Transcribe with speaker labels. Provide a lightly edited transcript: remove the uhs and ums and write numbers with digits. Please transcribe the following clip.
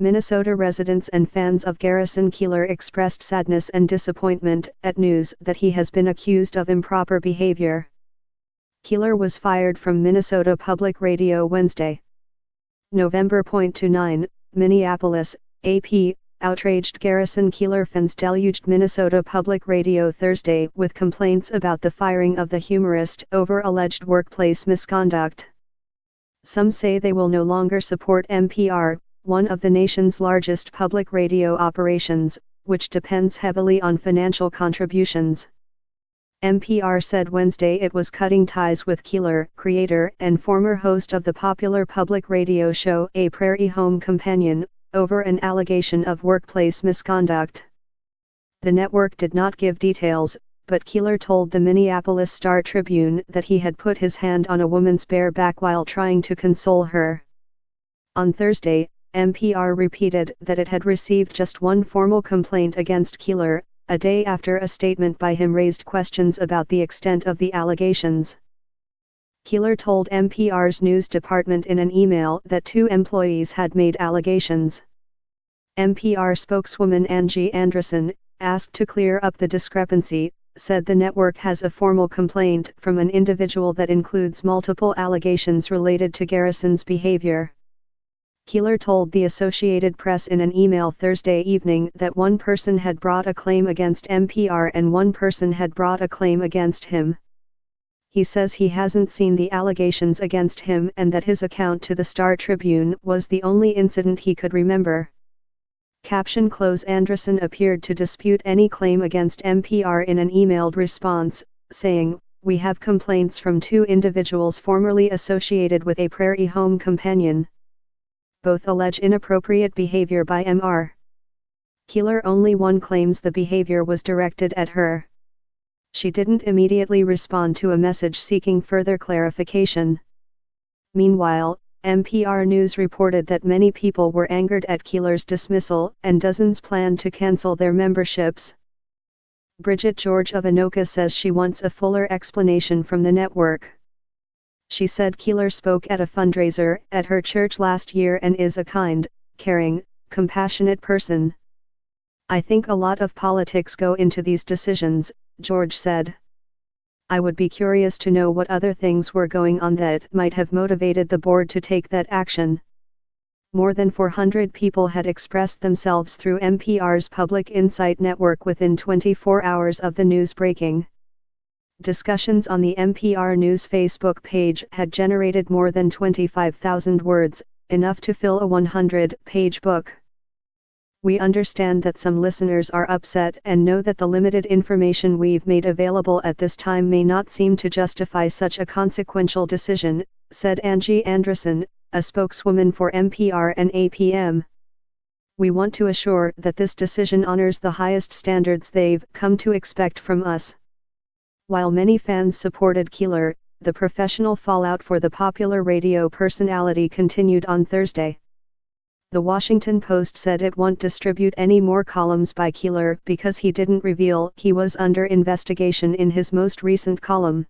Speaker 1: Minnesota residents and fans of Garrison Keillor expressed sadness and disappointment at news that he has been accused of improper behavior. Keillor was fired from Minnesota Public Radio Wednesday, November 29, Minneapolis, AP. Outraged Garrison Keillor fans deluged Minnesota Public Radio Thursday with complaints about the firing of the humorist over alleged workplace misconduct. Some say they will no longer support NPR, one of the nation's largest public radio operations, which depends heavily on financial contributions. NPR said Wednesday it was cutting ties with Keillor, creator and former host of the popular public radio show A Prairie Home Companion, over an allegation of workplace misconduct. The network did not give details, but Keillor told the Minneapolis Star-Tribune that he had put his hand on a woman's bare back while trying to console her. On Thursday, NPR repeated that it had received just one formal complaint against Keillor, a day after a statement by him raised questions about the extent of the allegations. Keillor told NPR's news department in an email that 2 employees had made allegations. NPR spokeswoman Angie Andreson, asked to clear up the discrepancy, said the network has a formal complaint from an individual that includes multiple allegations related to Garrison's behavior. Keillor told the Associated Press in an email Thursday evening that one person had brought a claim against NPR and one person had brought a claim against him. He says he hasn't seen the allegations against him and that his account to the Star-Tribune was the only incident he could remember. Caption close Andreson appeared to dispute any claim against NPR in an emailed response, saying, "We have complaints from 2 individuals formerly associated with A Prairie Home Companion. Both allege inappropriate behavior by MR. Keillor only one claims the behavior was directed at her. She didn't immediately respond to a message seeking further clarification." Meanwhile, NPR News reported that many people were angered at Keillor's dismissal and dozens planned to cancel their memberships. Bridget George of Anoka says she wants a fuller explanation from the network. She said Keillor spoke at a fundraiser at her church last year and is a kind, caring, compassionate person. "I think a lot of politics go into these decisions," George said. "I would be curious to know what other things were going on that might have motivated the board to take that action." More than 400 people had expressed themselves through NPR's Public Insight network within 24 hours of the news breaking. Discussions on the NPR News Facebook page had generated more than 25,000 words, enough to fill a 100-page book. "We understand that some listeners are upset and know that the limited information we've made available at this time may not seem to justify such a consequential decision," said Angie Andreson, a spokeswoman for NPR and APM. "We want to assure that this decision honors the highest standards they've come to expect from us." While many fans supported Keillor, the professional fallout for the popular radio personality continued on Thursday. The Washington Post said it won't distribute any more columns by Keillor because he didn't reveal he was under investigation in his most recent column.